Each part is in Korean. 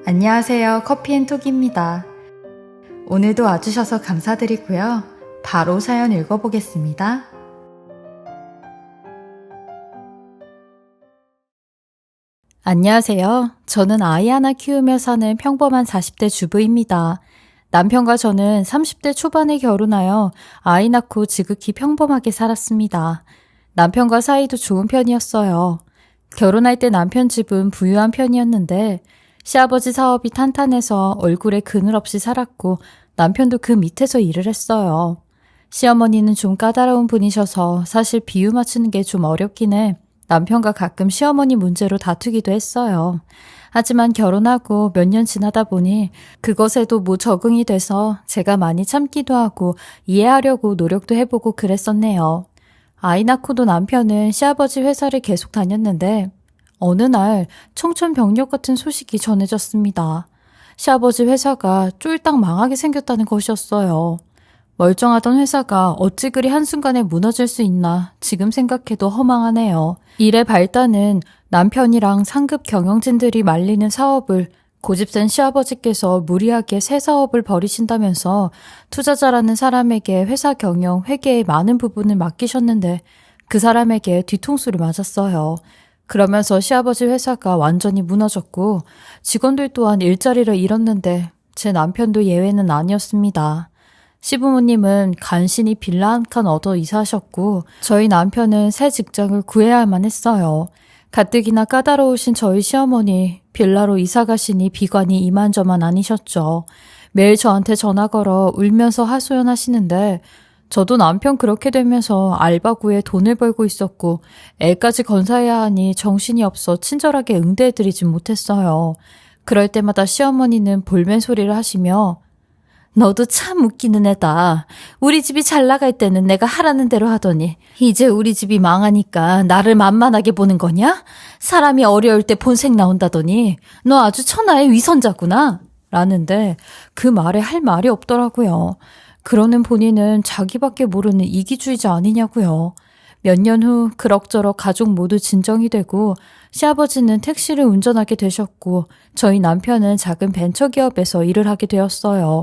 안녕하세요. 커피앤톡입니다. 오늘도 와주셔서 감사드리고요. 바로 사연 읽어보겠습니다. 안녕하세요. 저는 아이 하나 키우며 사는 평범한 40대 주부입니다. 남편과 저는 30대 초반에 결혼하여 아이 낳고 지극히 평범하게 살았습니다. 남편과 사이도 좋은 편이었어요. 결혼할 때 남편 집은 부유한 편이었는데 시아버지 사업이 탄탄해서 얼굴에 그늘 없이 살았고 남편도 그 밑에서 일을 했어요. 시어머니는 좀 까다로운 분이셔서 사실 비유 맞추는 게 좀 어렵긴 해 남편과 가끔 시어머니 문제로 다투기도 했어요. 하지만 결혼하고 몇 년 지나다 보니 그것에도 적응이 돼서 제가 많이 참기도 하고 이해하려고 노력도 해보고 그랬었네요. 아이 낳고도 남편은 시아버지 회사를 계속 다녔는데 어느 날 청천벽력 같은 소식이 전해졌습니다. 시아버지 회사가 쫄딱 망하게 생겼다는 것이었어요. 멀쩡하던 회사가 어찌 그리 한순간에 무너질 수 있나 지금 생각해도 허망하네요. 일의 발단은 남편이랑 상급 경영진들이 말리는 사업을 고집센 시아버지께서 무리하게 새 사업을 벌이신다면서 투자자라는 사람에게 회사 경영, 회계의 많은 부분을 맡기셨는데 그 사람에게 뒤통수를 맞았어요. 그러면서 시아버지 회사가 완전히 무너졌고 직원들 또한 일자리를 잃었는데 제 남편도 예외는 아니었습니다. 시부모님은 간신히 빌라 한 칸 얻어 이사하셨고 저희 남편은 새 직장을 구해야만 했어요. 가뜩이나 까다로우신 저희 시어머니 빌라로 이사 가시니 비관이 이만저만 아니셨죠. 매일 저한테 전화 걸어 울면서 하소연하시는데 저도 남편 그렇게 되면서 알바 구해 돈을 벌고 있었고 애까지 건사해야 하니 정신이 없어 친절하게 응대해드리진 못했어요. 그럴 때마다 시어머니는 볼멘 소리를 하시며 너도 참 웃기는 애다. 우리 집이 잘 나갈 때는 내가 하라는 대로 하더니 이제 우리 집이 망하니까 나를 만만하게 보는 거냐? 사람이 어려울 때 본색 나온다더니 너 아주 천하의 위선자구나. 라는데 그 말에 할 말이 없더라고요. 그러는 본인은 자기밖에 모르는 이기주의자 아니냐고요. 몇 년 후 그럭저럭 가족 모두 진정이 되고 시아버지는 택시를 운전하게 되셨고 저희 남편은 작은 벤처기업에서 일을 하게 되었어요.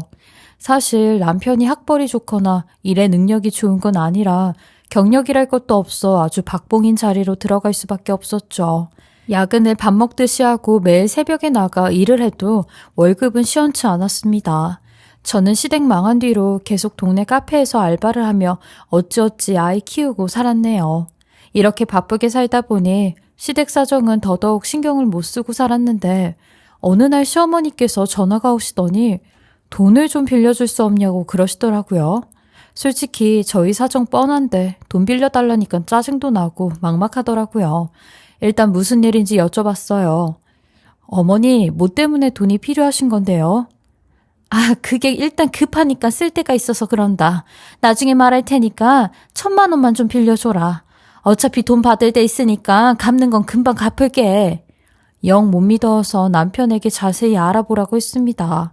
사실 남편이 학벌이 좋거나 일의 능력이 좋은 건 아니라 경력이랄 것도 없어 아주 박봉인 자리로 들어갈 수밖에 없었죠. 야근을 밥 먹듯이 하고 매일 새벽에 나가 일을 해도 월급은 시원치 않았습니다. 저는 시댁 망한 뒤로 계속 동네 카페에서 알바를 하며 어찌어찌 아이 키우고 살았네요. 이렇게 바쁘게 살다 보니 시댁 사정은 더더욱 신경을 못 쓰고 살았는데 어느 날 시어머니께서 전화가 오시더니 돈을 좀 빌려줄 수 없냐고 그러시더라고요. 솔직히 저희 사정 뻔한데 돈 빌려달라니까 짜증도 나고 막막하더라고요. 일단 무슨 일인지 여쭤봤어요. 어머니, 뭐 때문에 돈이 필요하신 건데요? 아, 그게 일단 급하니까 쓸 데가 있어서 그런다. 나중에 말할 테니까 1,000만 원만 좀 빌려줘라. 어차피 돈 받을 데 있으니까 갚는 건 금방 갚을게. 영 못 믿어서 남편에게 자세히 알아보라고 했습니다.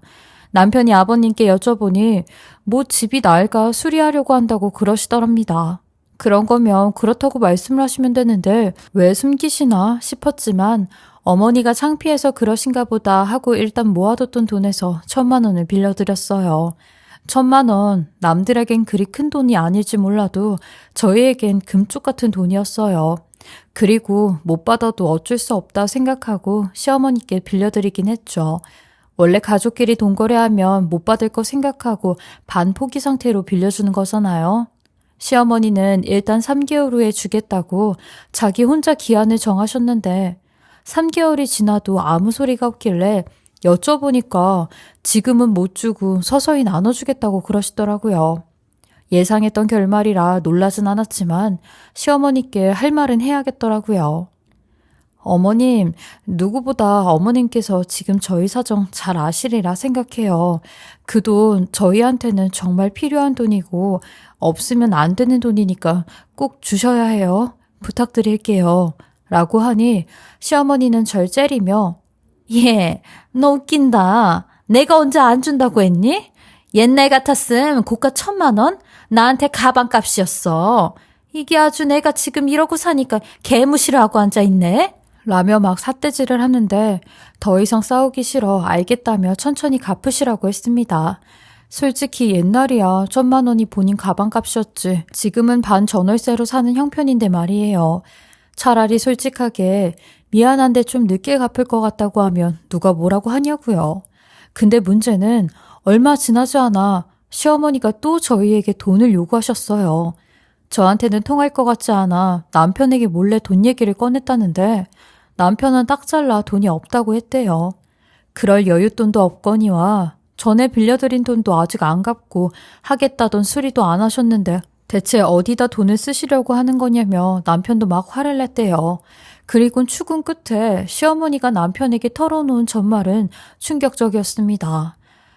남편이 아버님께 여쭤보니 뭐 집이 낡아 수리하려고 한다고 그러시더랍니다. 그런 거면 그렇다고 말씀을 하시면 되는데 왜 숨기시나 싶었지만 어머니가 창피해서 그러신가 보다 하고 일단 모아뒀던 돈에서 1,000만 원을 빌려드렸어요. 1,000만 원, 남들에겐 그리 큰 돈이 아닐지 몰라도 저희에겐 금쪽 같은 돈이었어요. 그리고 못 받아도 어쩔 수 없다 생각하고 시어머니께 빌려드리긴 했죠. 원래 가족끼리 돈 거래하면 못 받을 거 생각하고 반포기 상태로 빌려주는 거잖아요. 시어머니는 일단 3개월 후에 주겠다고 자기 혼자 기한을 정하셨는데 3개월이 지나도 아무 소리가 없길래 여쭤보니까 지금은 못 주고 서서히 나눠주겠다고 그러시더라고요. 예상했던 결말이라 놀라진 않았지만 시어머니께 할 말은 해야겠더라고요. 어머님, 누구보다 어머님께서 지금 저희 사정 잘 아시리라 생각해요. 그 돈 저희한테는 정말 필요한 돈이고 없으면 안 되는 돈이니까 꼭 주셔야 해요. 부탁드릴게요. 라고 하니 시어머니는 절 째리며 예, 너 웃긴다. 내가 언제 안 준다고 했니? 옛날 같았음 고가 1,000만 원? 나한테 가방값이었어. 이게 아주 내가 지금 이러고 사니까 개무시를 하고 앉아있네. 라며 막 삿대질을 하는데 더 이상 싸우기 싫어 알겠다며 천천히 갚으시라고 했습니다. 솔직히 옛날이야 1,000,000원이 본인 가방값이었지. 지금은 반 전월세로 사는 형편인데 말이에요. 차라리 솔직하게 미안한데 좀 늦게 갚을 것 같다고 하면 누가 뭐라고 하냐고요. 근데 문제는 얼마 지나지 않아 시어머니가 또 저희에게 돈을 요구하셨어요. 저한테는 통할 것 같지 않아 남편에게 몰래 돈 얘기를 꺼냈다는데 남편은 딱 잘라 돈이 없다고 했대요. 그럴 여윳돈도 없거니와 전에 빌려드린 돈도 아직 안 갚고 하겠다던 수리도 안 하셨는데 대체 어디다 돈을 쓰시려고 하는 거냐며 남편도 막 화를 냈대요. 그리고 추궁 끝에 시어머니가 남편에게 털어놓은 전말은 충격적이었습니다.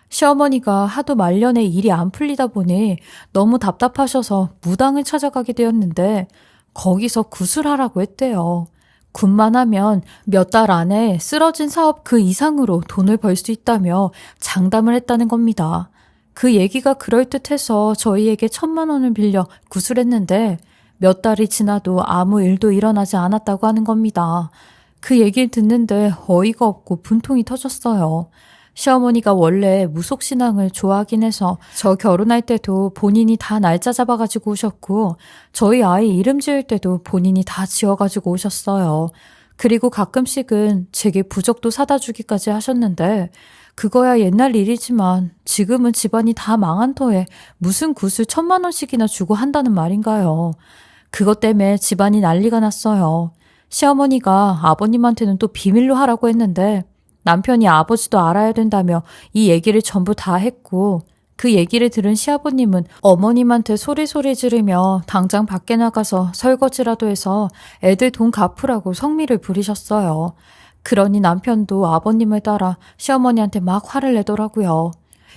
시어머니가 하도 말년에 일이 안 풀리다 보니 너무 답답하셔서 무당을 찾아가게 되었는데 거기서 구술하라고 했대요. 굿만 하면 몇 달 안에 쓰러진 사업 그 이상으로 돈을 벌 수 있다며 장담을 했다는 겁니다. 그 얘기가 그럴듯해서 저희에게 1,000,000원을 빌려 구술했는데 몇 달이 지나도 아무 일도 일어나지 않았다고 하는 겁니다. 그 얘기를 듣는데 어이가 없고 분통이 터졌어요. 시어머니가 원래 무속신앙을 좋아하긴 해서 저 결혼할 때도 본인이 다 날짜 잡아가지고 오셨고 저희 아이 이름 지을 때도 본인이 다 지어가지고 오셨어요. 그리고 가끔씩은 제게 부적도 사다 주기까지 하셨는데 그거야 옛날 일이지만 지금은 집안이 다 망한 터에 무슨 굿을 1,000,000원씩이나 주고 한다는 말인가요. 그것 때문에 집안이 난리가 났어요. 시어머니가 아버님한테는 또 비밀로 하라고 했는데 남편이 아버지도 알아야 된다며 이 얘기를 전부 다 했고 그 얘기를 들은 시아버님은 어머님한테 소리소리 지르며 당장 밖에 나가서 설거지라도 해서 애들 돈 갚으라고 성미를 부리셨어요. 그러니 남편도 아버님을 따라 시어머니한테 막 화를 내더라고요.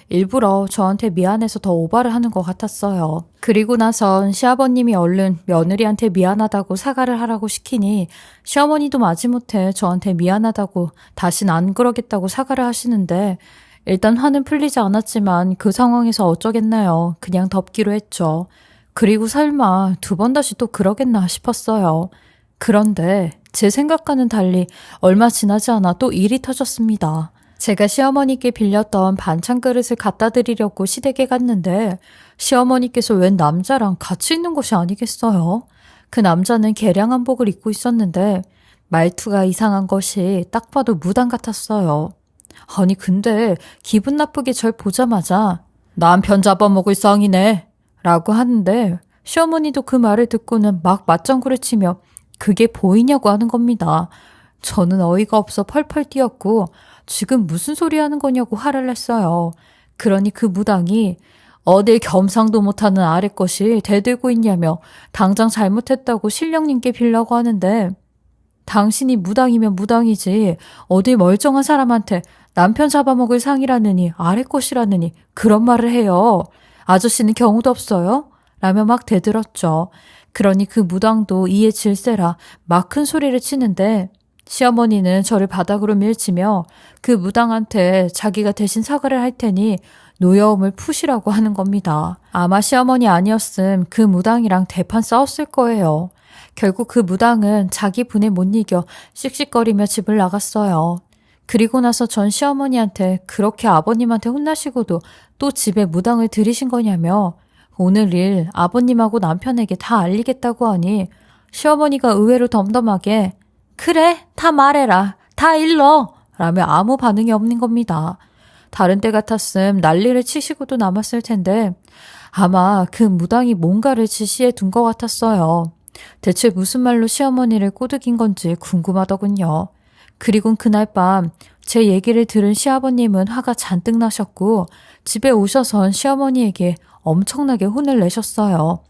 일부러 저한테 미안해서 더 오바를 하는 것 같았어요. 그리고 나선 시아버님이 얼른 며느리한테 미안하다고 사과를 하라고 시키니 시어머니도 마지못해 저한테 미안하다고 다신 안 그러겠다고 사과를 하시는데 일단 화는 풀리지 않았지만 그 상황에서 어쩌겠나요. 그냥 덮기로 했죠. 그리고 설마 2번 다시 또 그러겠나 싶었어요. 그런데 제 생각과는 달리 얼마 지나지 않아 또 일이 터졌습니다. 제가 시어머니께 빌렸던 반찬 그릇을 갖다 드리려고 시댁에 갔는데 시어머니께서 웬 남자랑 같이 있는 것이 아니겠어요? 그 남자는 개량 한복을 입고 있었는데 말투가 이상한 것이 딱 봐도 무당 같았어요. 아니 근데 기분 나쁘게 절 보자마자 남편 잡아먹을 상이네 라고 하는데 시어머니도 그 말을 듣고는 막 맞장구를 치며 그게 보이냐고 하는 겁니다. 저는 어이가 없어 펄펄 뛰었고 지금 무슨 소리 하는 거냐고 화를 냈어요. 그러니 그 무당이 어딜 겸상도 못하는 아래 것이 대들고 있냐며 당장 잘못했다고 신령님께 빌라고 하는데 당신이 무당이면 무당이지 어디 멀쩡한 사람한테 남편 잡아먹을 상이라느니 아래 것이라느니 그런 말을 해요. 아저씨는 경우도 없어요? 라며 막 대들었죠. 그러니 그 무당도 이에 질세라 막 큰 소리를 치는데 시어머니는 저를 바닥으로 밀치며 그 무당한테 자기가 대신 사과를 할 테니 노여움을 푸시라고 하는 겁니다. 아마 시어머니 아니었음 그 무당이랑 대판 싸웠을 거예요. 결국 그 무당은 자기 분에 못 이겨 씩씩거리며 집을 나갔어요. 그리고 나서 전 시어머니한테 그렇게 아버님한테 혼나시고도 또 집에 무당을 들이신 거냐며 오늘 일 아버님하고 남편에게 다 알리겠다고 하니 시어머니가 의외로 덤덤하게 그래 다 말해라 다 일러 라며 아무 반응이 없는 겁니다. 다른 때 같았음 난리를 치시고도 남았을 텐데 아마 그 무당이 뭔가를 지시해 둔 것 같았어요. 대체 무슨 말로 시어머니를 꼬드긴 건지 궁금하더군요. 그리고 그날 밤 제 얘기를 들은 시아버님은 화가 잔뜩 나셨고 집에 오셔선 시어머니에게 엄청나게 혼을 내셨어요.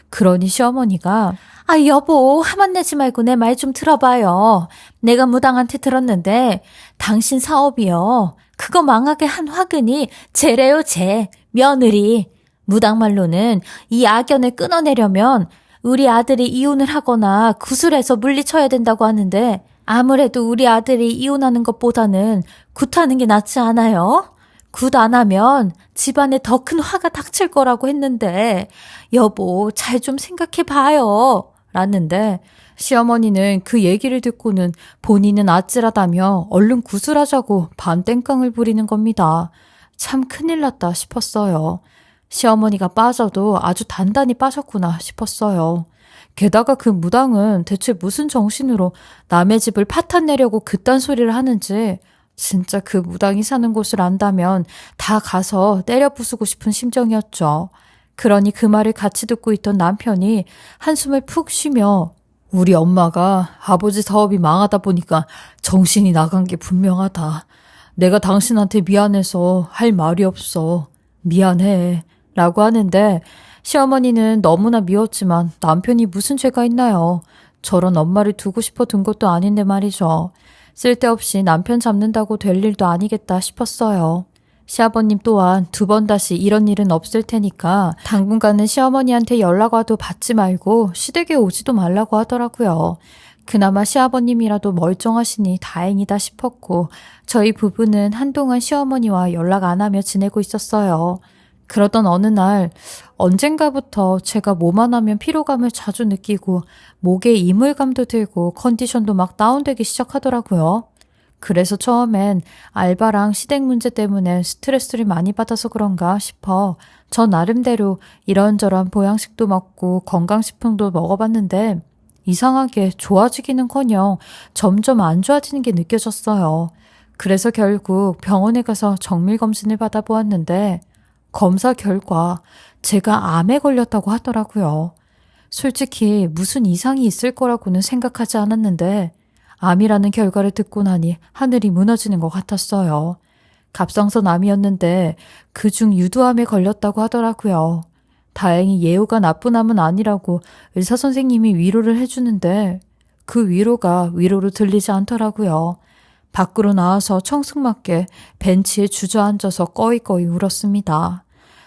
그러니 시어머니가 아 여보 화만 내지 말고 내 말 좀 들어봐요. 내가 무당한테 들었는데 당신 사업이요. 그거 망하게 한 화근이 쟤래요 쟤 며느리. 무당 말로는 이 악연을 끊어내려면 우리 아들이 이혼을 하거나 구술해서 물리쳐야 된다고 하는데 아무래도 우리 아들이 이혼하는 것보다는 굿하는 게 낫지 않아요? 굿 안 하면 집안에 더 큰 화가 닥칠 거라고 했는데 여보 잘 좀 생각해 봐요. 라는데 시어머니는 그 얘기를 듣고는 본인은 아찔하다며 얼른 구슬하자고 반땡깡을 부리는 겁니다. 참 큰일 났다 싶었어요. 시어머니가 빠져도 아주 단단히 빠졌구나 싶었어요. 게다가 그 무당은 대체 무슨 정신으로 남의 집을 파탄내려고 그딴 소리를 하는지, 진짜 그 무당이 사는 곳을 안다면 다 가서 때려 부수고 싶은 심정이었죠. 그러니 그 말을 같이 듣고 있던 남편이 한숨을 푹 쉬며 우리 엄마가 아버지 사업이 망하다 보니까 정신이 나간 게 분명하다. 내가 당신한테 미안해서 할 말이 없어. 미안해. 라고 하는데 시어머니는 너무나 미웠지만 남편이 무슨 죄가 있나요? 저런 엄마를 두고 싶어 둔 것도 아닌데 말이죠. 쓸데없이 남편 잡는다고 될 일도 아니겠다 싶었어요. 시아버님 또한 두 번 다시 이런 일은 없을 테니까 당분간은 시어머니한테 연락 와도 받지 말고 시댁에 오지도 말라고 하더라고요. 그나마 시아버님이라도 멀쩡하시니 다행이다 싶었고 저희 부부는 한동안 시어머니와 연락 안 하며 지내고 있었어요. 그러던 어느 날 언젠가부터 제가 뭐만 하면 피로감을 자주 느끼고 목에 이물감도 들고 컨디션도 막 다운되기 시작하더라고요. 그래서 처음엔 알바랑 시댁 문제 때문에 스트레스를 많이 받아서 그런가 싶어 저 나름대로 이런저런 보양식도 먹고 건강식품도 먹어봤는데 이상하게 좋아지기는커녕 점점 안 좋아지는 게 느껴졌어요. 그래서 결국 병원에 가서 정밀검진을 받아보았는데 검사 결과 제가 암에 걸렸다고 하더라고요. 솔직히 무슨 이상이 있을 거라고는 생각하지 않았는데 암이라는 결과를 듣고 나니 하늘이 무너지는 것 같았어요. 갑상선 암이었는데 그중 유두암에 걸렸다고 하더라고요. 다행히 예후가 나쁜 암은 아니라고 의사 선생님이 위로를 해주는데 그 위로가 위로로 들리지 않더라고요. 밖으로 나와서 청승맞게 벤치에 주저앉아서 꺼이꺼이 울었습니다.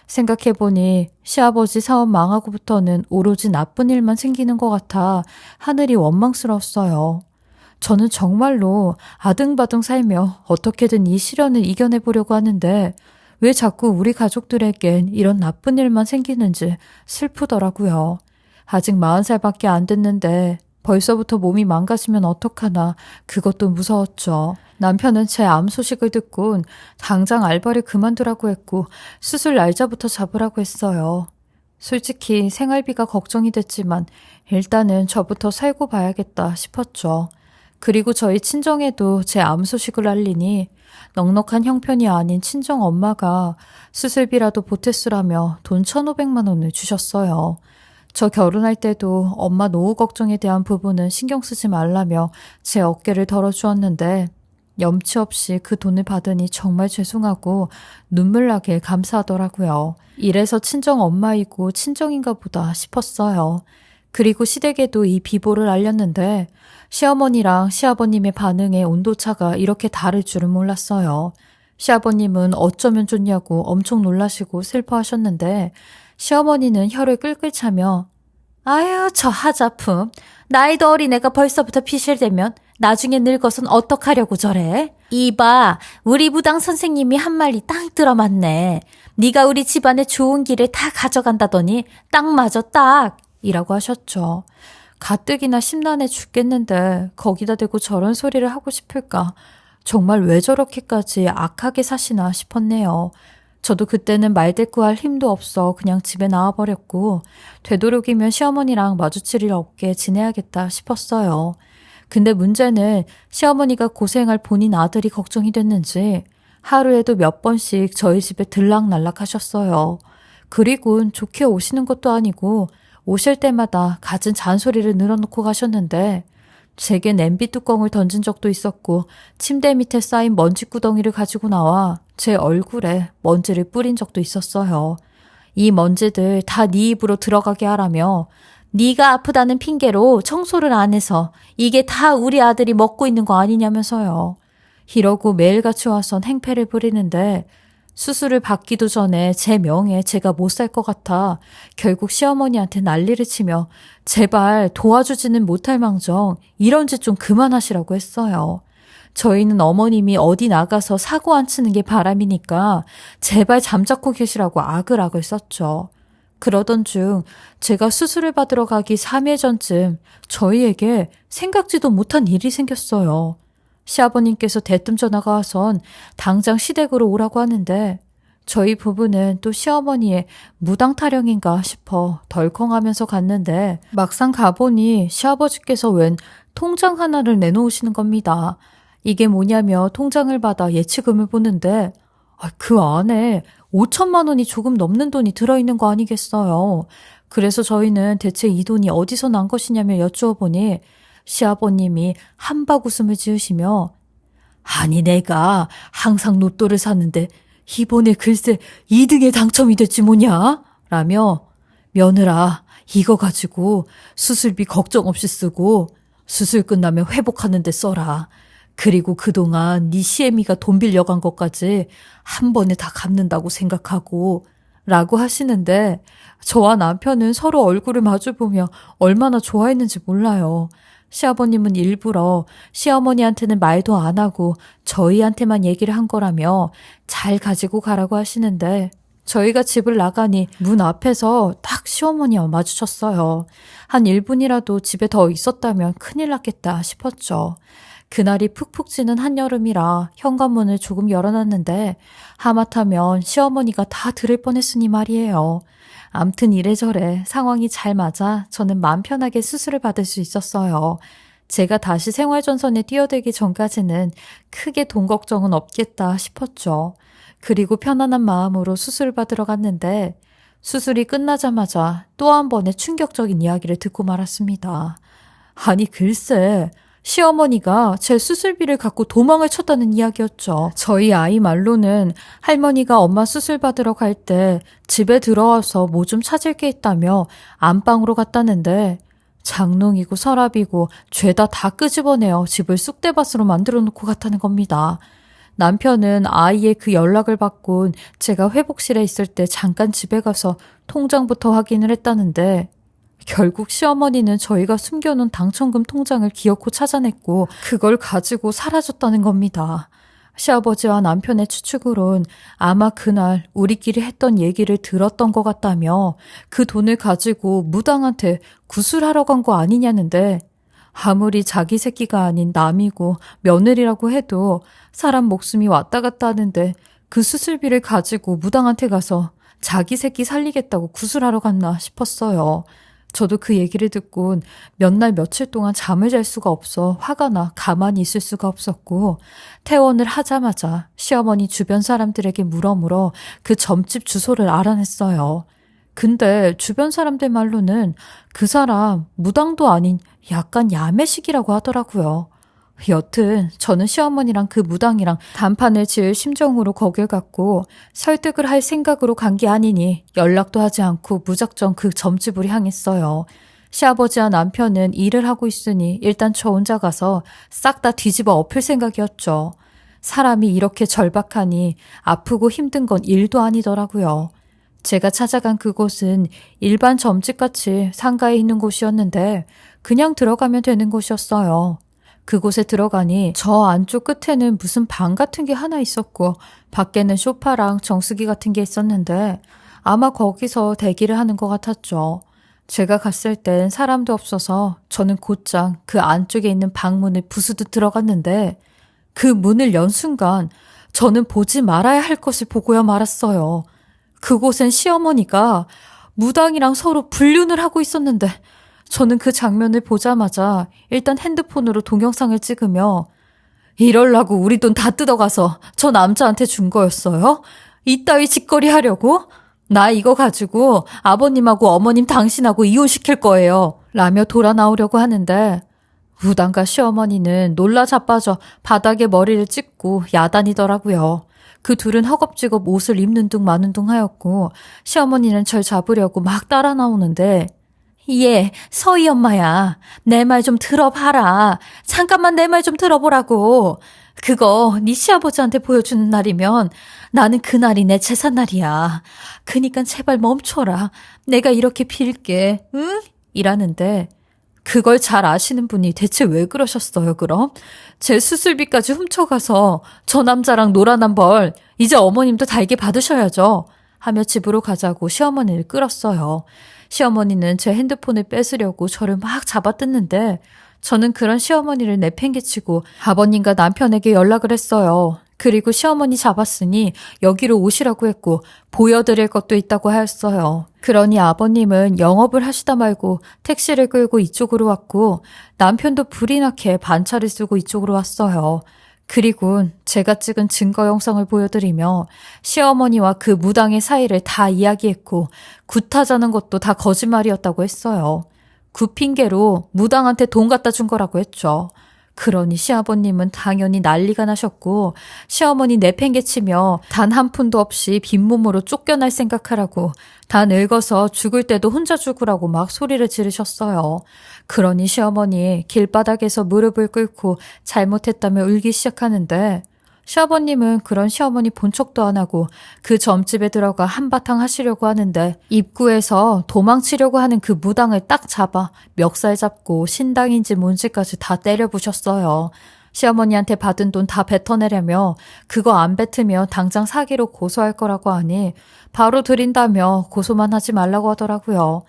생각해보니 시아버지 사업 망하고부터는 오로지 나쁜 일만 생기는 것 같아 하늘이 원망스러웠어요. 저는 정말로 아등바등 살며 어떻게든 이 시련을 이겨내보려고 하는데 왜 자꾸 우리 가족들에겐 이런 나쁜 일만 생기는지 슬프더라고요. 아직 40살밖에 안 됐는데 벌써부터 몸이 망가지면 어떡하나 그것도 무서웠죠. 남편은 제 암 소식을 듣곤 당장 알바를 그만두라고 했고 수술 날짜부터 잡으라고 했어요. 솔직히 생활비가 걱정이 됐지만 일단은 저부터 살고 봐야겠다 싶었죠. 그리고 저희 친정에도 제 암 소식을 알리니 넉넉한 형편이 아닌 친정 엄마가 수술비라도 보태쓰라며 돈 1,500만 원을 주셨어요. 저 결혼할 때도 엄마 노후 걱정에 대한 부분은 신경 쓰지 말라며 제 어깨를 덜어주었는데 염치 없이 그 돈을 받으니 정말 죄송하고 눈물나게 감사하더라고요. 이래서 친정 엄마이고 친정인가 보다 싶었어요. 그리고 시댁에도 이 비보를 알렸는데 시어머니랑 시아버님의 반응에 온도차가 이렇게 다를 줄은 몰랐어요. 시아버님은 어쩌면 좋냐고 엄청 놀라시고 슬퍼하셨는데 시어머니는 혀를 끌끌 차며 아유 저 하자품 나이도 어린 애가 벌써부터 피실대면 나중에 늙어선 어떡하려고 저래? 이봐 우리 무당 선생님이 한 말이 딱 들어맞네. 네가 우리 집안의 좋은 길을 다 가져간다더니 딱 맞아 딱 이라고 하셨죠. 가뜩이나 심란해 죽겠는데 거기다 대고 저런 소리를 하고 싶을까? 정말 왜 저렇게까지 악하게 사시나 싶었네요. 저도 그때는 말대꾸할 힘도 없어 그냥 집에 나와버렸고 되도록이면 시어머니랑 마주칠 일 없게 지내야겠다 싶었어요. 근데 문제는 시어머니가 고생할 본인 아들이 걱정이 됐는지 하루에도 몇 번씩 저희 집에 들락날락 하셨어요. 그리곤 좋게 오시는 것도 아니고 오실 때마다 갖은 잔소리를 늘어놓고 가셨는데 제게 냄비 뚜껑을 던진 적도 있었고 침대 밑에 쌓인 먼지구덩이를 가지고 나와 제 얼굴에 먼지를 뿌린 적도 있었어요. 이 먼지들 다 네 입으로 들어가게 하라며 네가 아프다는 핑계로 청소를 안 해서 이게 다 우리 아들이 먹고 있는 거 아니냐면서요. 이러고 매일같이 와선 행패를 부리는데 수술을 받기도 전에 제 명에 제가 못 살 것 같아 결국 시어머니한테 난리를 치며 제발 도와주지는 못할 망정 이런 짓 좀 그만하시라고 했어요. 저희는 어머님이 어디 나가서 사고 안 치는 게 바람이니까 제발 잠자코 계시라고 아글아글 썼죠. 그러던 중 제가 수술을 받으러 가기 3일 전쯤 저희에게 생각지도 못한 일이 생겼어요. 시아버님께서 대뜸 전화가 와선 당장 시댁으로 오라고 하는데 저희 부부는 또 시어머니의 무당 타령인가 싶어 덜컹하면서 갔는데 막상 가보니 시아버지께서 웬 통장 하나를 내놓으시는 겁니다. 이게 뭐냐며 통장을 받아 예치금을 보는데 그 안에 5천만 원이 조금 넘는 돈이 들어있는 거 아니겠어요. 그래서 저희는 대체 이 돈이 어디서 난 것이냐며 여쭈어보니 시아버님이 한박 웃음을 지으시며 아니 내가 항상 로또를 사는데 이번에 글쎄 2등에 당첨이 됐지 뭐냐? 라며 며느라 이거 가지고 수술비 걱정 없이 쓰고 수술 끝나면 회복하는 데 써라. 그리고 그동안 네 시애미가 돈 빌려간 것까지 한 번에 다 갚는다고 생각하고 라고 하시는데 저와 남편은 서로 얼굴을 마주보며 얼마나 좋아했는지 몰라요. 시아버님은 일부러 시어머니한테는 말도 안 하고 저희한테만 얘기를 한 거라며 잘 가지고 가라고 하시는데 저희가 집을 나가니 문 앞에서 딱 시어머니와 마주쳤어요. 한 1분이라도 집에 더 있었다면 큰일 났겠다 싶었죠. 그날이 푹푹 찌는 한여름이라 현관문을 조금 열어놨는데 하마터면 시어머니가 다 들을 뻔했으니 말이에요. 암튼 이래저래 상황이 잘 맞아 저는 마음 편하게 수술을 받을 수 있었어요. 제가 다시 생활전선에 뛰어들기 전까지는 크게 돈 걱정은 없겠다 싶었죠. 그리고 편안한 마음으로 수술을 받으러 갔는데 수술이 끝나자마자 또 한 번의 충격적인 이야기를 듣고 말았습니다. 아니 글쎄 시어머니가 제 수술비를 갖고 도망을 쳤다는 이야기였죠. 저희 아이 말로는 할머니가 엄마 수술 받으러 갈 때 집에 들어와서 뭐 좀 찾을 게 있다며 안방으로 갔다는데 장롱이고 서랍이고 죄다 다 끄집어내어 집을 쑥대밭으로 만들어 놓고 갔다는 겁니다. 남편은 아이의 그 연락을 받곤 제가 회복실에 있을 때 잠깐 집에 가서 통장부터 확인을 했다는데 결국 시어머니는 저희가 숨겨놓은 당첨금 통장을 기어코 찾아냈고 그걸 가지고 사라졌다는 겁니다. 시아버지와 남편의 추측으론 아마 그날 우리끼리 했던 얘기를 들었던 것 같다며 그 돈을 가지고 무당한테 구술하러 간 거 아니냐는데 아무리 자기 새끼가 아닌 남이고 며느리라고 해도 사람 목숨이 왔다 갔다 하는데 그 수술비를 가지고 무당한테 가서 자기 새끼 살리겠다고 구술하러 갔나 싶었어요. 저도 그 얘기를 듣곤 몇 날 며칠 동안 잠을 잘 수가 없어 화가 나 가만히 있을 수가 없었고 퇴원을 하자마자 시어머니 주변 사람들에게 물어 그 점집 주소를 알아냈어요. 근데 주변 사람들 말로는 그 사람 무당도 아닌 약간 야매식이라고 하더라고요. 여튼 저는 시어머니랑 그 무당이랑 단판을 지을 심정으로 거길 갔고 설득을 할 생각으로 간 게 아니니 연락도 하지 않고 무작정 그 점집으로 향했어요. 시아버지와 남편은 일을 하고 있으니 일단 저 혼자 가서 싹 다 뒤집어 엎을 생각이었죠. 사람이 이렇게 절박하니 아프고 힘든 건 일도 아니더라고요. 제가 찾아간 그곳은 일반 점집같이 상가에 있는 곳이었는데 그냥 들어가면 되는 곳이었어요. 그곳에 들어가니 저 안쪽 끝에는 무슨 방 같은 게 하나 있었고 밖에는 소파랑 정수기 같은 게 있었는데 아마 거기서 대기를 하는 것 같았죠. 제가 갔을 땐 사람도 없어서 저는 곧장 그 안쪽에 있는 방문을 부수듯 들어갔는데 그 문을 연 순간 저는 보지 말아야 할 것을 보고야 말았어요. 그곳엔 시어머니가 무당이랑 서로 불륜을 하고 있었는데 저는 그 장면을 보자마자 일단 핸드폰으로 동영상을 찍으며 이럴라고 우리 돈 다 뜯어가서 저 남자한테 준 거였어요? 이따위 짓거리 하려고? 나 이거 가지고 아버님하고 어머님 당신하고 이혼시킬 거예요. 라며 돌아 나오려고 하는데 무당과 시어머니는 놀라 자빠져 바닥에 머리를 찍고 야단이더라고요. 그 둘은 허겁지겁 옷을 입는 둥 마는 둥 하였고 시어머니는 절 잡으려고 막 따라 나오는데 예, 서희 엄마야. 내 말 좀 들어봐라. 잠깐만 내 말 좀 들어보라고. 그거 네 시아버지한테 보여주는 날이면 나는 그날이 내 제삿날이야. 그니까 제발 멈춰라. 내가 이렇게 빌게. 응? 이라는데 그걸 잘 아시는 분이 대체 왜 그러셨어요, 그럼? 제 수술비까지 훔쳐가서 저 남자랑 놀아난 벌 이제 어머님도 달게 받으셔야죠. 하며 집으로 가자고 시어머니를 끌었어요. 시어머니는 제 핸드폰을 뺏으려고 저를 막 잡아뜯는데 저는 그런 시어머니를 내팽개치고 아버님과 남편에게 연락을 했어요. 그리고 시어머니 잡았으니 여기로 오시라고 했고 보여드릴 것도 있다고 하였어요. 그러니 아버님은 영업을 하시다 말고 택시를 끌고 이쪽으로 왔고 남편도 불이 나게 반차를 쓰고 이쪽으로 왔어요. 그리고 제가 찍은 증거 영상을 보여드리며 시어머니와 그 무당의 사이를 다 이야기했고 굿하자는 것도 다 거짓말이었다고 했어요. 굿 핑계로 무당한테 돈 갖다 준 거라고 했죠. 그러니 시아버님은 당연히 난리가 나셨고 시어머니 내팽개치며 단 한 푼도 없이 빈몸으로 쫓겨날 생각하라고 다 늙어서 죽을 때도 혼자 죽으라고 막 소리를 지르셨어요. 그러니 시어머니 길바닥에서 무릎을 꿇고 잘못했다며 울기 시작하는데 시아버님은 그런 시어머니 본 척도 안 하고 그 점집에 들어가 한바탕 하시려고 하는데 입구에서 도망치려고 하는 그 무당을 딱 잡아 멱살 잡고 신당인지 뭔지까지 다 때려부셨어요. 시어머니한테 받은 돈 다 뱉어내려며 그거 안 뱉으면 당장 사기로 고소할 거라고 하니 바로 드린다며 고소만 하지 말라고 하더라고요.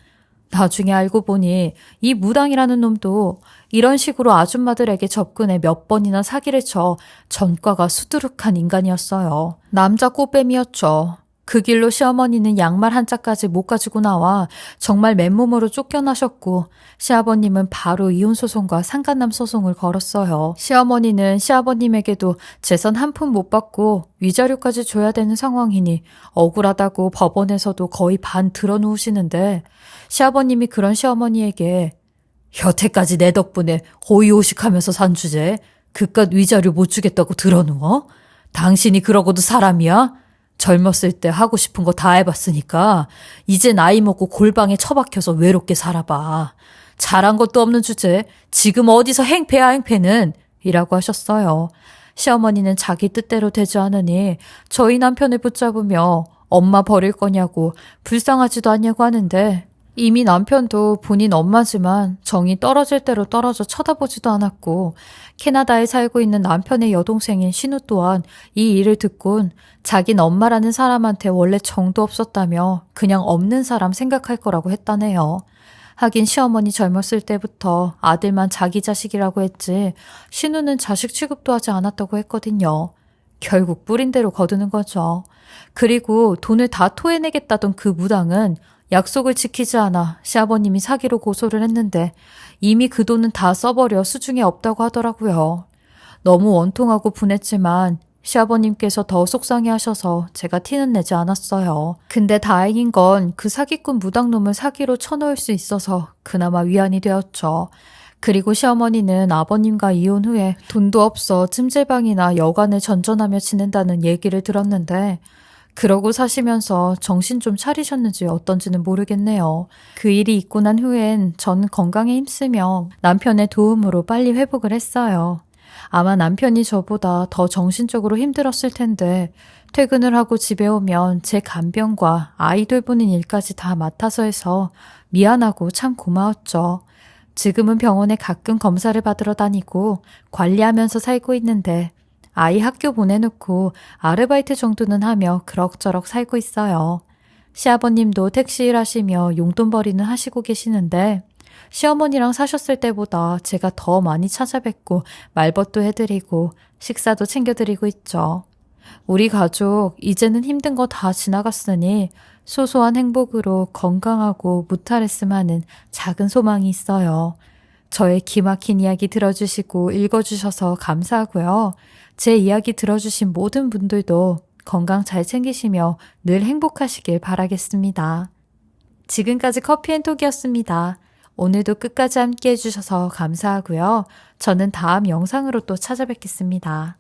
나중에 알고 보니 이 무당이라는 놈도 이런 식으로 아줌마들에게 접근해 몇 번이나 사기를 쳐 전과가 수두룩한 인간이었어요. 남자 꽃뱀이었죠. 그 길로 시어머니는 양말 한 짝까지 못 가지고 나와 정말 맨몸으로 쫓겨나셨고 시아버님은 바로 이혼소송과 상간남 소송을 걸었어요. 시어머니는 시아버님에게도 재산 한 푼 못 받고 위자료까지 줘야 되는 상황이니 억울하다고 법원에서도 거의 반 들어놓으시는데 시아버님이 그런 시어머니에게 여태까지 내 덕분에 호의호식하면서 산 주제 그깟 위자료 못 주겠다고 들어누워? 당신이 그러고도 사람이야? 젊었을 때 하고 싶은 거 다 해봤으니까 이제 나이 먹고 골방에 처박혀서 외롭게 살아봐. 잘한 것도 없는 주제 지금 어디서 행패야 행패는 이라고 하셨어요. 시어머니는 자기 뜻대로 되지 않으니 저희 남편을 붙잡으며 엄마 버릴 거냐고 불쌍하지도 않냐고 하는데 이미 남편도 본인 엄마지만 정이 떨어질 대로 떨어져 쳐다보지도 않았고 캐나다에 살고 있는 남편의 여동생인 신우 또한 이 일을 듣곤 자긴 엄마라는 사람한테 원래 정도 없었다며 그냥 없는 사람 생각할 거라고 했다네요. 하긴 시어머니 젊었을 때부터 아들만 자기 자식이라고 했지 신우는 자식 취급도 하지 않았다고 했거든요. 결국 뿌린 대로 거두는 거죠. 그리고 돈을 다 토해내겠다던 그 무당은 약속을 지키지 않아 시아버님이 사기로 고소를 했는데 이미 그 돈은 다 써버려 수중에 없다고 하더라고요. 너무 원통하고 분했지만 시아버님께서 더 속상해하셔서 제가 티는 내지 않았어요. 근데 다행인 건 그 사기꾼 무당놈을 사기로 쳐넣을 수 있어서 그나마 위안이 되었죠. 그리고 시어머니는 아버님과 이혼 후에 돈도 없어 찜질방이나 여관을 전전하며 지낸다는 얘기를 들었는데 그러고 사시면서 정신 좀 차리셨는지 어떤지는 모르겠네요. 그 일이 있고 난 후엔 전 건강에 힘쓰며 남편의 도움으로 빨리 회복을 했어요. 아마 남편이 저보다 더 정신적으로 힘들었을 텐데 퇴근을 하고 집에 오면 제 간병과 아이 돌보는 일까지 다 맡아서 해서 미안하고 참 고마웠죠. 지금은 병원에 가끔 검사를 받으러 다니고 관리하면서 살고 있는데 아이 학교 보내놓고 아르바이트 정도는 하며 그럭저럭 살고 있어요. 시아버님도 택시 일하시며 용돈벌이는 하시고 계시는데 시어머니랑 사셨을 때보다 제가 더 많이 찾아뵙고 말벗도 해드리고 식사도 챙겨드리고 있죠. 우리 가족 이제는 힘든 거 다 지나갔으니 소소한 행복으로 건강하고 무탈했음 하는 작은 소망이 있어요. 저의 기막힌 이야기 들어주시고 읽어주셔서 감사하고요. 제 이야기 들어주신 모든 분들도 건강 잘 챙기시며 늘 행복하시길 바라겠습니다. 지금까지 커피앤톡이었습니다. 오늘도 끝까지 함께 해주셔서 감사하고요. 저는 다음 영상으로 또 찾아뵙겠습니다.